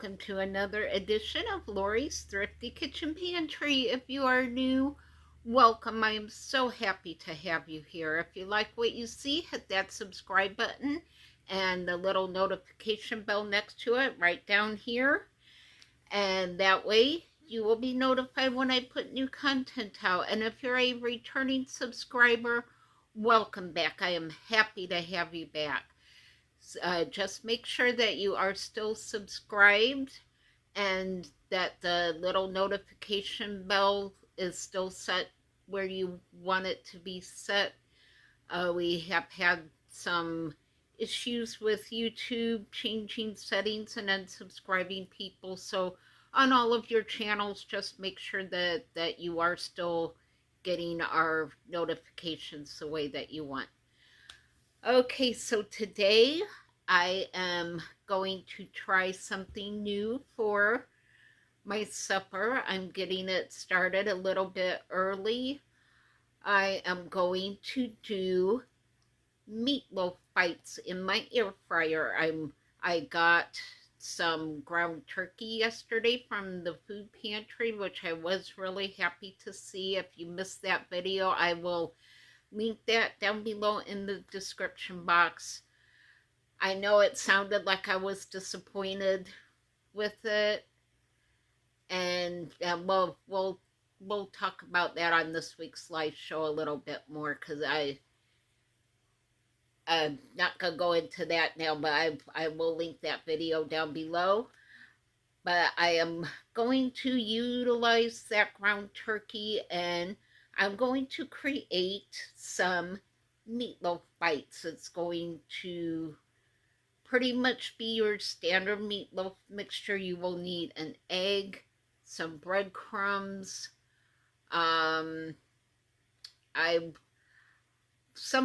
welcome to another edition of Lori's Thrifty Kitchen Pantry. If you are new, welcome. I am so happy to have you here. If you like what you see, hit that subscribe button and the little notification bell next to it right down here. And that way you will be notified when I put new content out. And if you're a returning subscriber, welcome back. I am happy to have you back. Just make sure that you are still subscribed and that the little notification bell is still set where you want it to be set. We have had some issues with YouTube changing settings and unsubscribing people, so on all of your channels, just make sure that you are still getting our notifications the way that you want. Okay, so today I am going to try something new for my supper. I'm getting it started a little bit early. I am going to do meatloaf bites in my air fryer. I got some ground turkey yesterday from the food pantry, which I was really happy to see. If you missed that video, I will link that down below in the description box. I know it sounded like I was disappointed with it, and we'll talk about that on this week's live show a little bit more, because I'm not gonna go into that now, but I will link that video down below. But I am going to utilize that ground turkey, and I'm going to create some meatloaf bites. It's going to pretty much be your standard meatloaf mixture. You will need an egg, some breadcrumbs. Some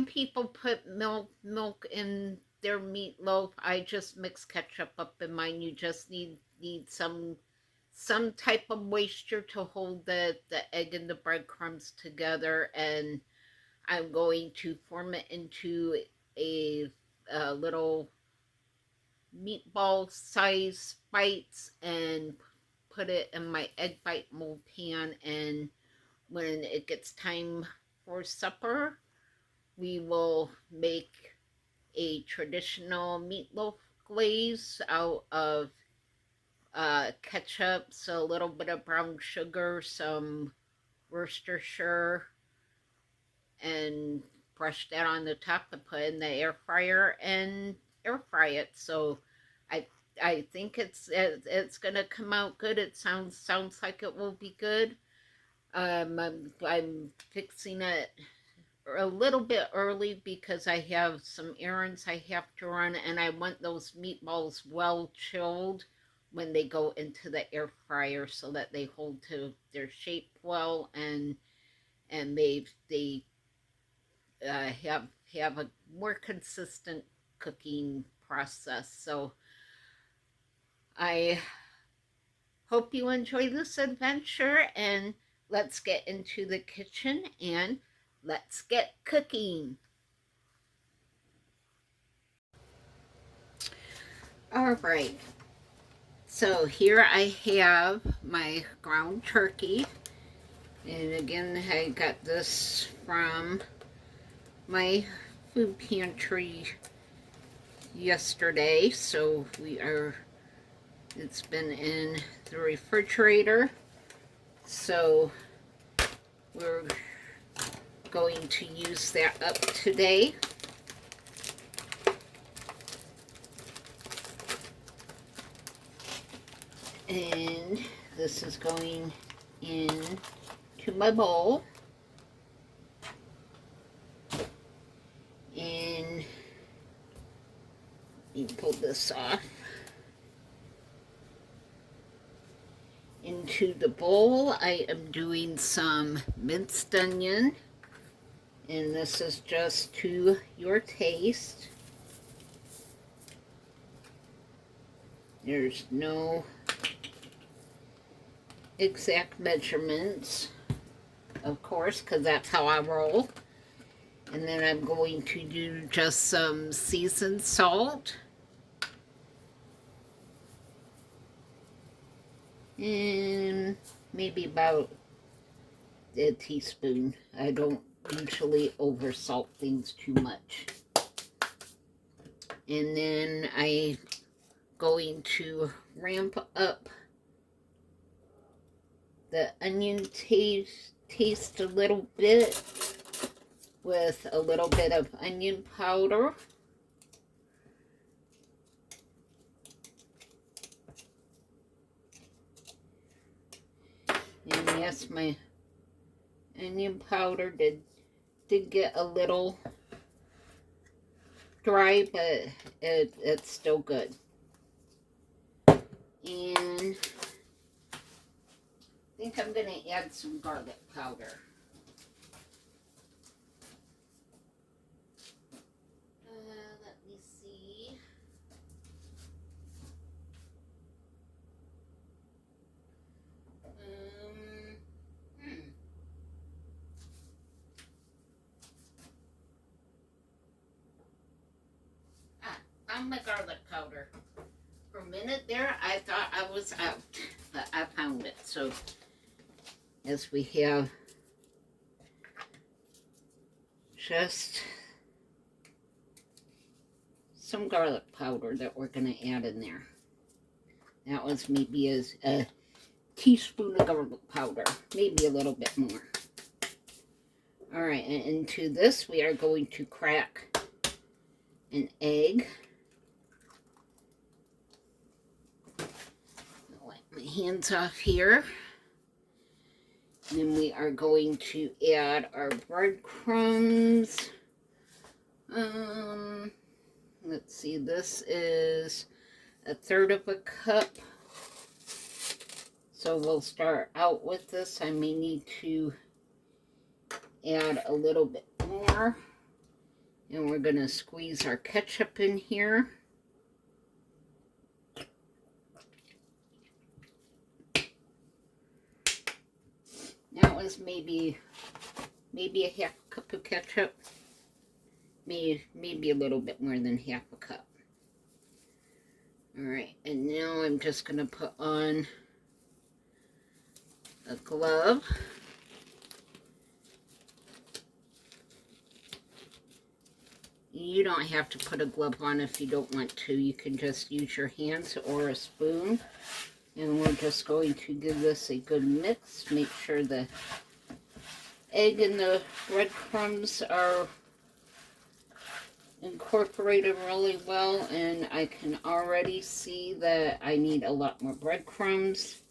people put milk in their meatloaf. I just mix ketchup up in mine. You just need some type of moisture to hold the egg and the breadcrumbs together, and I'm going to form it into a little meatball size bites and put it in my egg bite mold pan. And when it gets time for supper, we will make a traditional meatloaf glaze out of ketchup, so a little bit of brown sugar, some Worcestershire, and brush that on the top and put in the air fryer and air fry it. So I think it's gonna come out good. It sounds like it will be good. I'm fixing it a little bit early because I have some errands I have to run, and I want those meatballs well chilled when they go into the air fryer so that they hold to their shape well, and they have a more consistent cooking process. So I hope you enjoy this adventure, and let's get into the kitchen and let's get cooking. All right, so here I have my ground turkey, and again I got this from my food pantry yesterday, so it's been in the refrigerator, so we're going to use that up today. And this is going into my bowl. And you pull this off. Into the bowl, I am doing some minced onion, and this is just to your taste. There's no exact measurements, of course, because that's how I roll. And then I'm going to do just some seasoned salt. And maybe about a teaspoon. I don't usually over salt things too much. And then I'm going to ramp up the onion taste a little bit with a little bit of onion powder. And yes, my onion powder did get a little dry, but it's still good. And I think I'm going to add some garlic powder. Let me see. Found my garlic powder. For a minute there, I thought I was out, but I found it. So, as we have just some garlic powder that we're going to add in there. That was maybe as a teaspoon of garlic powder, maybe a little bit more. All right, and into this we are going to crack an egg. I'll wipe my hands off here. And then we are going to add our breadcrumbs. Let's see, this is 1/3 of a cup. So we'll start out with this. I may need to add a little bit more. And we're going to squeeze our ketchup in here. That was maybe a half cup of ketchup. Maybe a little bit more than half a cup. Alright, and now I'm just going to put on a glove. You don't have to put a glove on if you don't want to. You can just use your hands or a spoon. And we're just going to give this a good mix. Make sure the egg and the breadcrumbs are incorporated really well. And I can already see that I need a lot more breadcrumbs.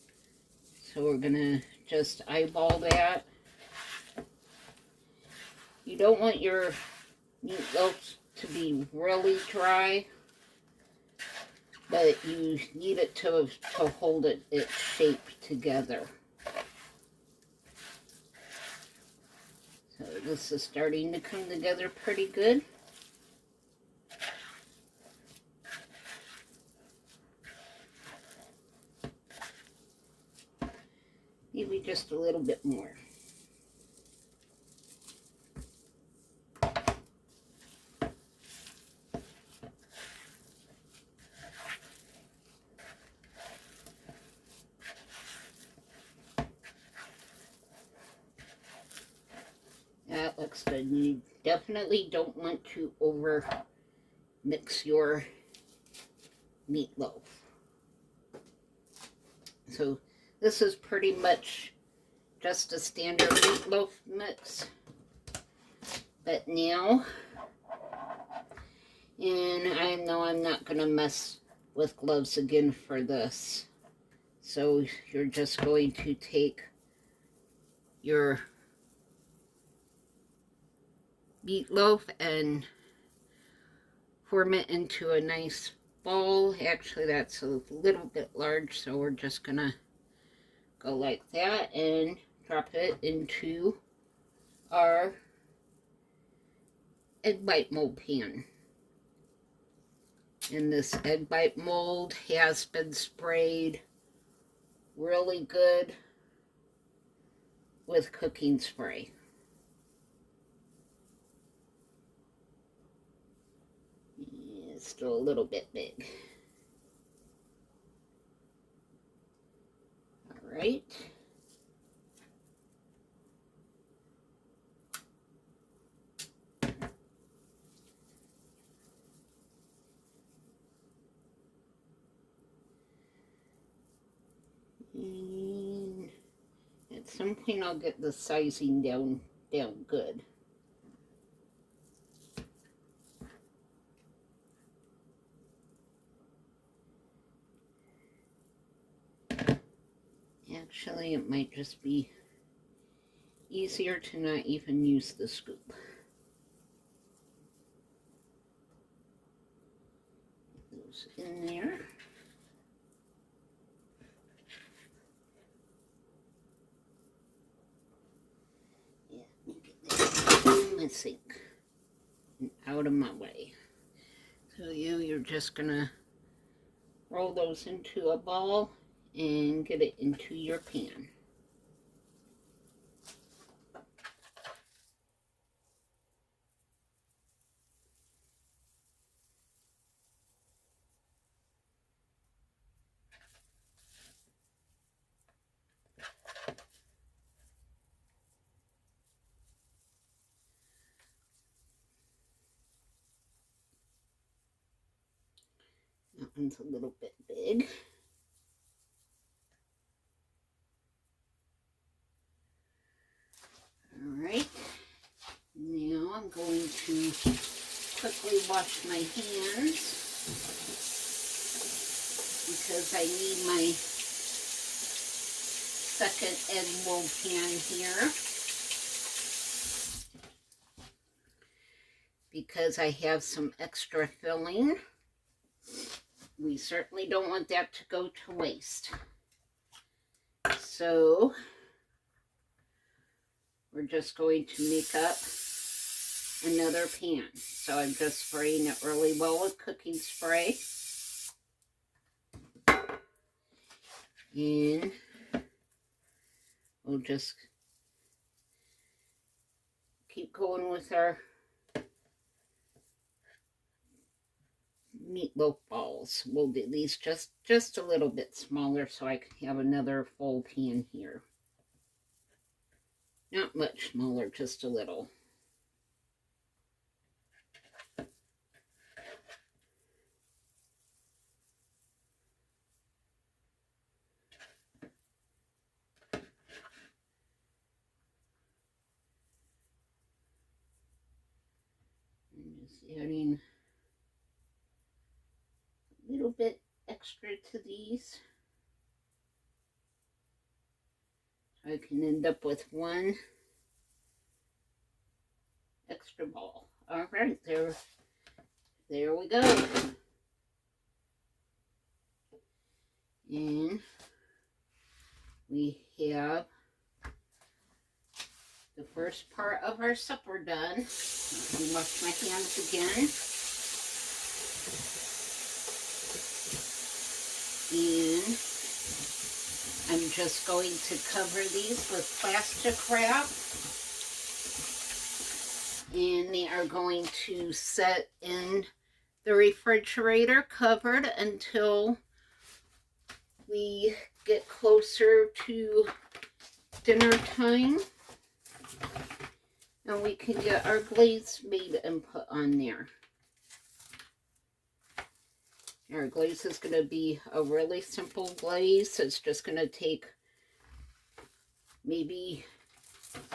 So we're going to just eyeball that. You don't want your meatloaf to be really dry, but you need it to hold its shape together. So this is starting to come together pretty good. Maybe just a little bit more. That looks good. You definitely don't want to over mix your meatloaf. So this is pretty much just a standard meatloaf mix. But now, and I know I'm not going to mess with gloves again for this. So you're just going to take your meatloaf and form it into a nice ball. Actually, that's a little bit large, so we're just going to go like that and drop it into our egg bite mold pan. And this egg bite mold has been sprayed really good with cooking spray. It's still a little bit big. right. And at some point I'll get the sizing down good. Actually, it might just be easier to not even use the scoop. Put those in there. Yeah, get that in my sink and out of my way. So you're just gonna roll those into a ball and get it into your pan. That one's a little bit big. Alright, now I'm going to quickly wash my hands because I need my second egg roll pan here because I have some extra filling. We certainly don't want that to go to waste. So we're just going to make up another pan. So I'm just spraying it really well with cooking spray. And we'll just keep going with our meatloaf balls. We'll do these just a little bit smaller so I can have another full pan here. Not much smaller, just a little. I'm just adding a little bit extra to these. So I can end up with one extra ball. All right, there we go. And we have the first part of our supper done. Let me wash my hands again. And I'm just going to cover these with plastic wrap. And they are going to set in the refrigerator covered until we get closer to dinner time. And we can get our glaze made and put on there. Our glaze is going to be a really simple glaze. It's just going to take maybe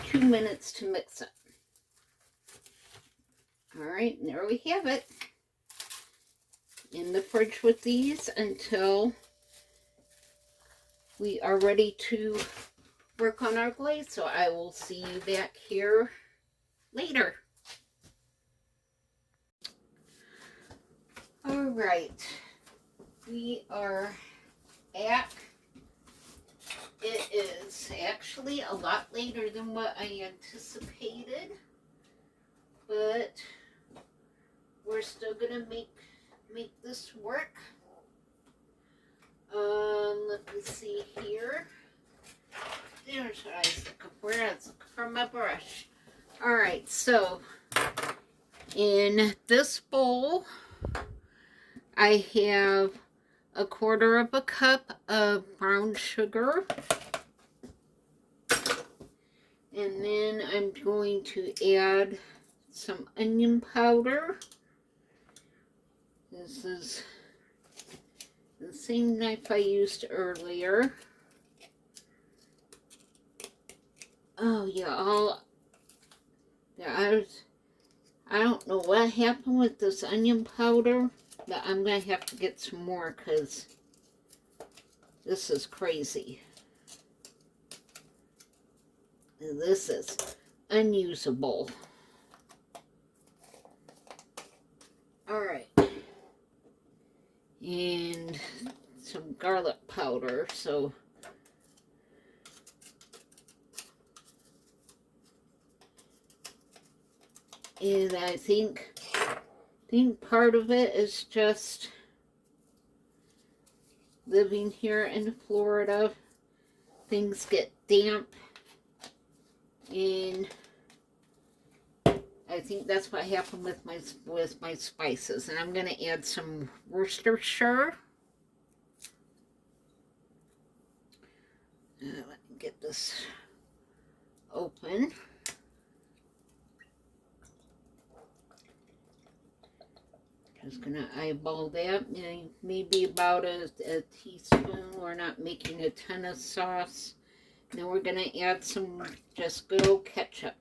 2 minutes to mix it. Alright, and there we have it. In the fridge with these until we are ready to work on our glaze. So I will see you back here later. Alright, we are at, it is actually a lot later than what I anticipated, but we're still gonna make this work. Let me see here. There's what I was looking for. I was looking for my brush. Alright, so in this bowl I have 1/4 cup of brown sugar. And then I'm going to add some onion powder. This is the same knife I used earlier. Oh yeah, I don't know what happened with this onion powder, but I'm going to have to get some more because this is crazy. This is unusable. Alright. And some garlic powder, so and I think part of it is just living here in Florida. Things get damp, and I think that's what happened with my spices. And I'm going to add some Worcestershire. Let me get this open. Just going to eyeball that. Maybe about a teaspoon. We're not making a ton of sauce. Now we're going to add some just good old ketchup.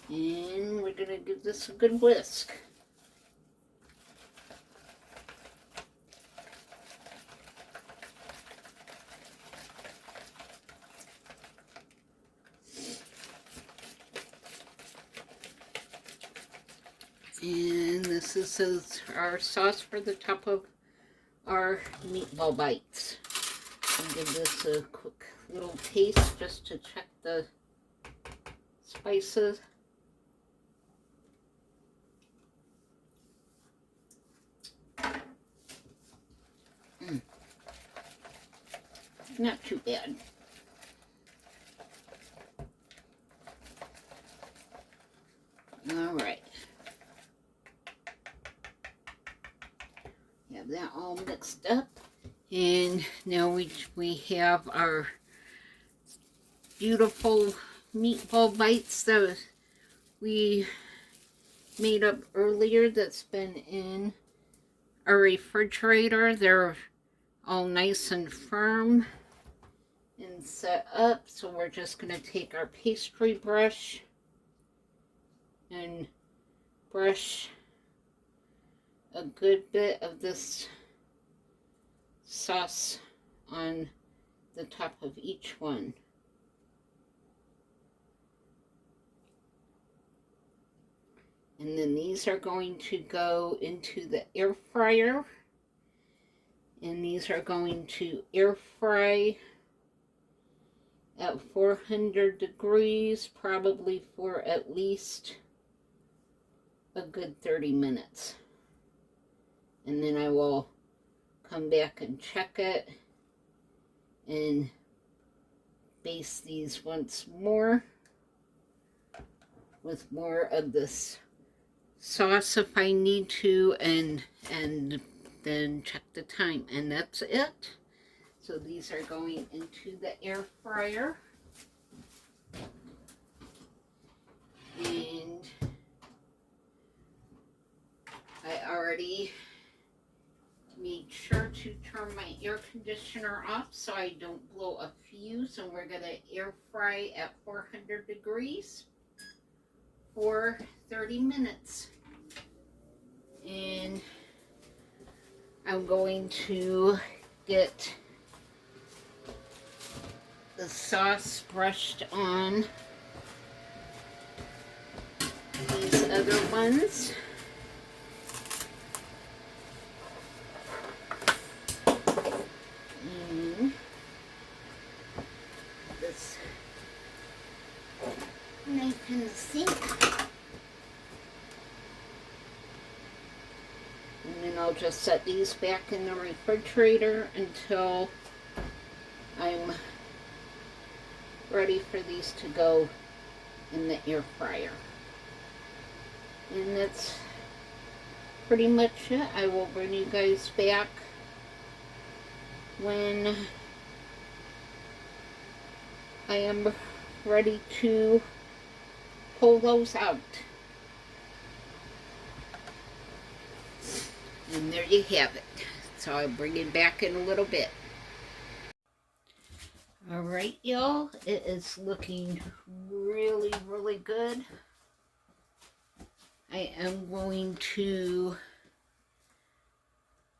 And we're going to give this a good whisk. And this is our sauce for the top of our meatball bites. I'll give this a quick little taste just to check the spices. Not too bad. All right. Have that all mixed up. And now we have our beautiful meatball bites that we made up earlier that's been in our refrigerator. They're all nice and firm and set up. So we're just going to take our pastry brush and brush a good bit of this sauce on the top of each one. And then these are going to go into the air fryer. And these are going to air fry at 400 degrees, probably for at least a good 30 minutes. And then I will come back and check it and baste these once more with more of this sauce if I need to, and then check the time, and that's it. So these are going into the air fryer, and I already made sure to turn my air conditioner off so I don't blow a fuse, and we're going to air fry at 400 degrees for 30 minutes. And I'm going to get the sauce brushed on these other ones. And this knife in the sink. And then I'll just set these back in the refrigerator until I'm ready for these to go in the air fryer. And that's pretty much it. I will bring you guys back when I am ready to pull those out. And there you have it. So I'll bring it back in a little bit. Alright, y'all, it is looking really, really good. I am going to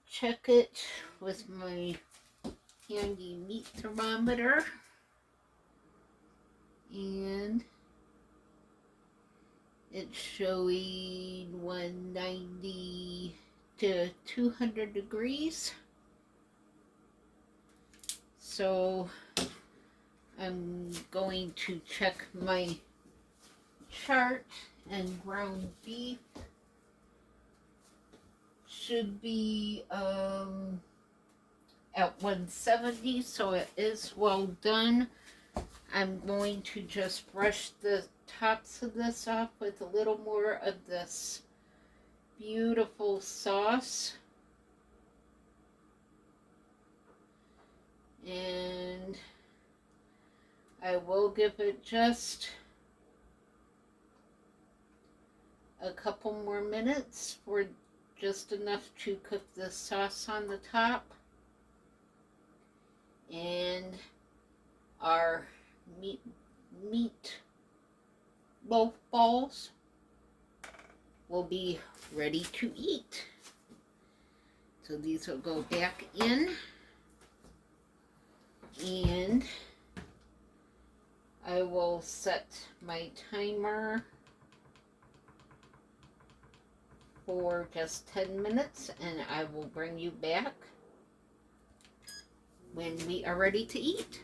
check it with my handy meat thermometer. And it's showing 190 to 200 degrees. So I'm going to check my chart, and ground beef should be at 170, so it is well done. I'm going to just brush the tops of this off with a little more of this beautiful sauce. And I will give it just a couple more minutes for just enough to cook the sauce on the top. And our meat loaf balls will be ready to eat. So these will go back in, and I will set my timer for just 10 minutes, and I will bring you back when we are ready to eat.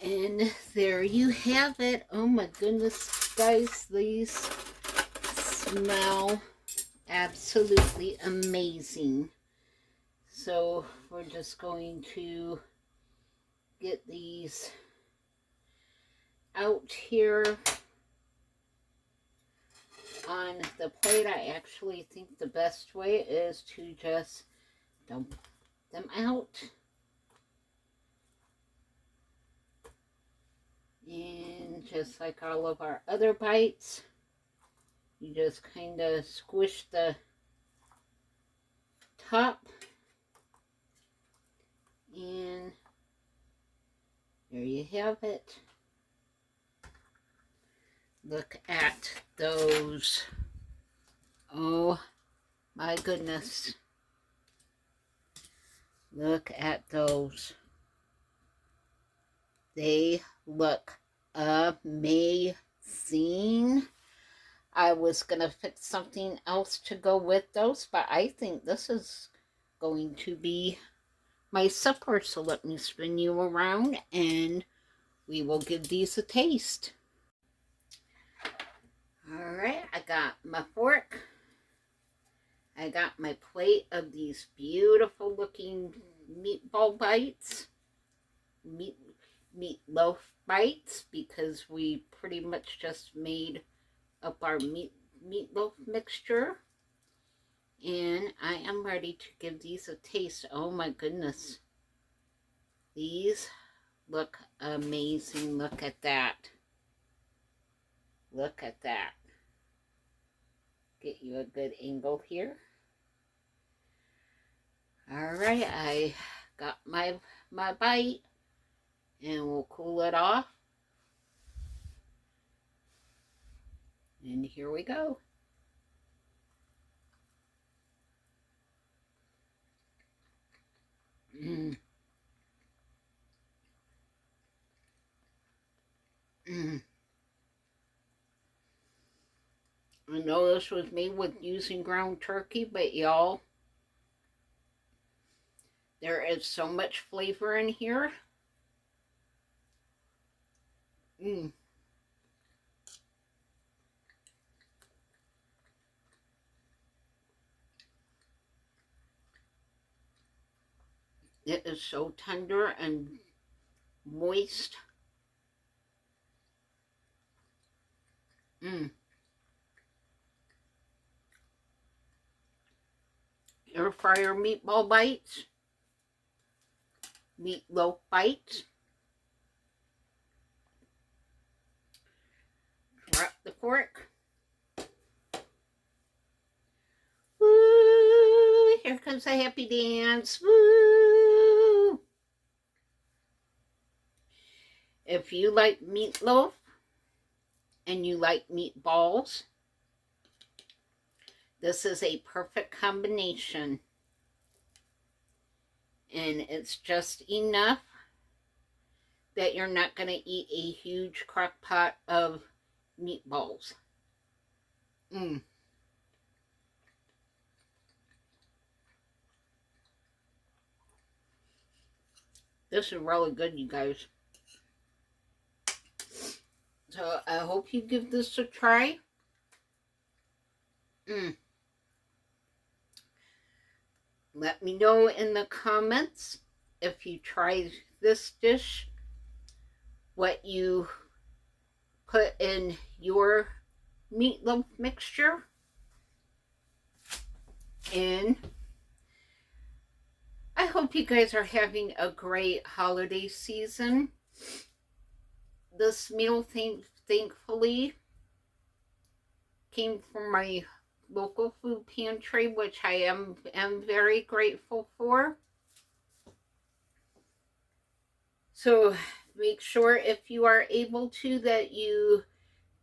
And there you have it. Oh my goodness, guys, these smell absolutely amazing. So we're just going to get these out here on the plate. I actually think the best way is to just dump them out. And just like all of our other bites, you just kind of squish the top, and there you have it. Look at those. Oh my goodness. Look at those. They look amazing. I was going to fix something else to go with those, but I think this is going to be my supper. So let me spin you around and we will give these a taste. Alright, I got my fork. I got my plate of these beautiful looking meatball bites. Meatloaf bites, because we pretty much just made up our meatloaf mixture. And I am ready to give these a taste. Oh my goodness. These look amazing. Look at that. Look at that. Get you a good angle here. Alright, I got my bite, and we'll cool it off. And here we go. Mmm. Mmm. I know this was made with using ground turkey, but y'all, there is so much flavor in here. Mmm. It is so tender and moist. Mm. Air fryer meatball bites. Meatloaf bites. Drop the fork. Woo! Here comes a happy dance. Woo! If you like meatloaf and you like meatballs, this is a perfect combination. And it's just enough that you're not going to eat a huge crock pot of meatballs. Mm. This is really good, you guys. So I hope you give this a try. Mm. Let me know in the comments if you tried this dish, what you put in your meatloaf mixture. And I hope you guys are having a great holiday season. This meal, thankfully, came from my local food pantry, which I am very grateful for. So make sure, if you are able to, that you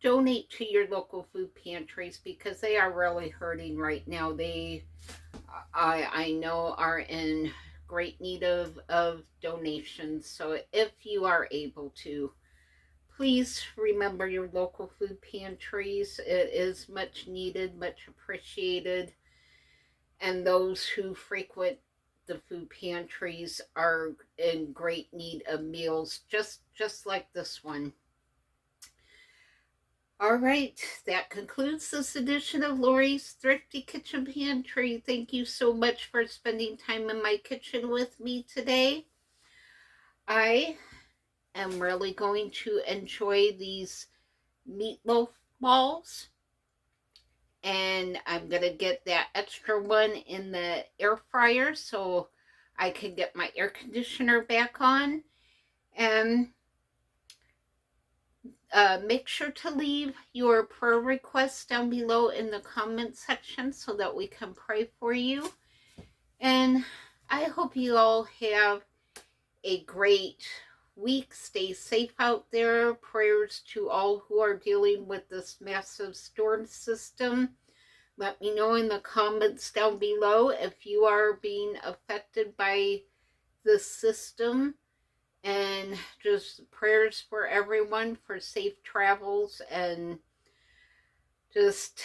donate to your local food pantries, because they are really hurting right now. They, I know, are in great need of donations. So if you are able to, please remember your local food pantries. It is much needed, much appreciated. And those who frequent the food pantries are in great need of meals, just like this one. All right, that concludes this edition of Lori's Thrifty Kitchen Pantry. Thank you so much for spending time in my kitchen with me today. I am really going to enjoy these meatloaf balls, and I'm going to get that extra one in the air fryer so I can get my air conditioner back on. And make sure to leave your prayer requests down below in the comment section so that we can pray for you. And I hope you all have a great week. Stay safe out there. Prayers to all who are dealing with this massive storm system. Let me know in the comments down below if you are being affected by this system. And just prayers for everyone for safe travels, and just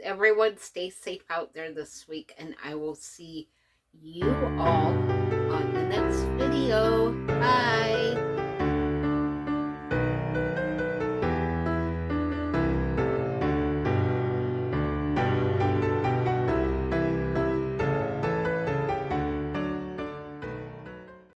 everyone stay safe out there this week. And I will see you all on the next video.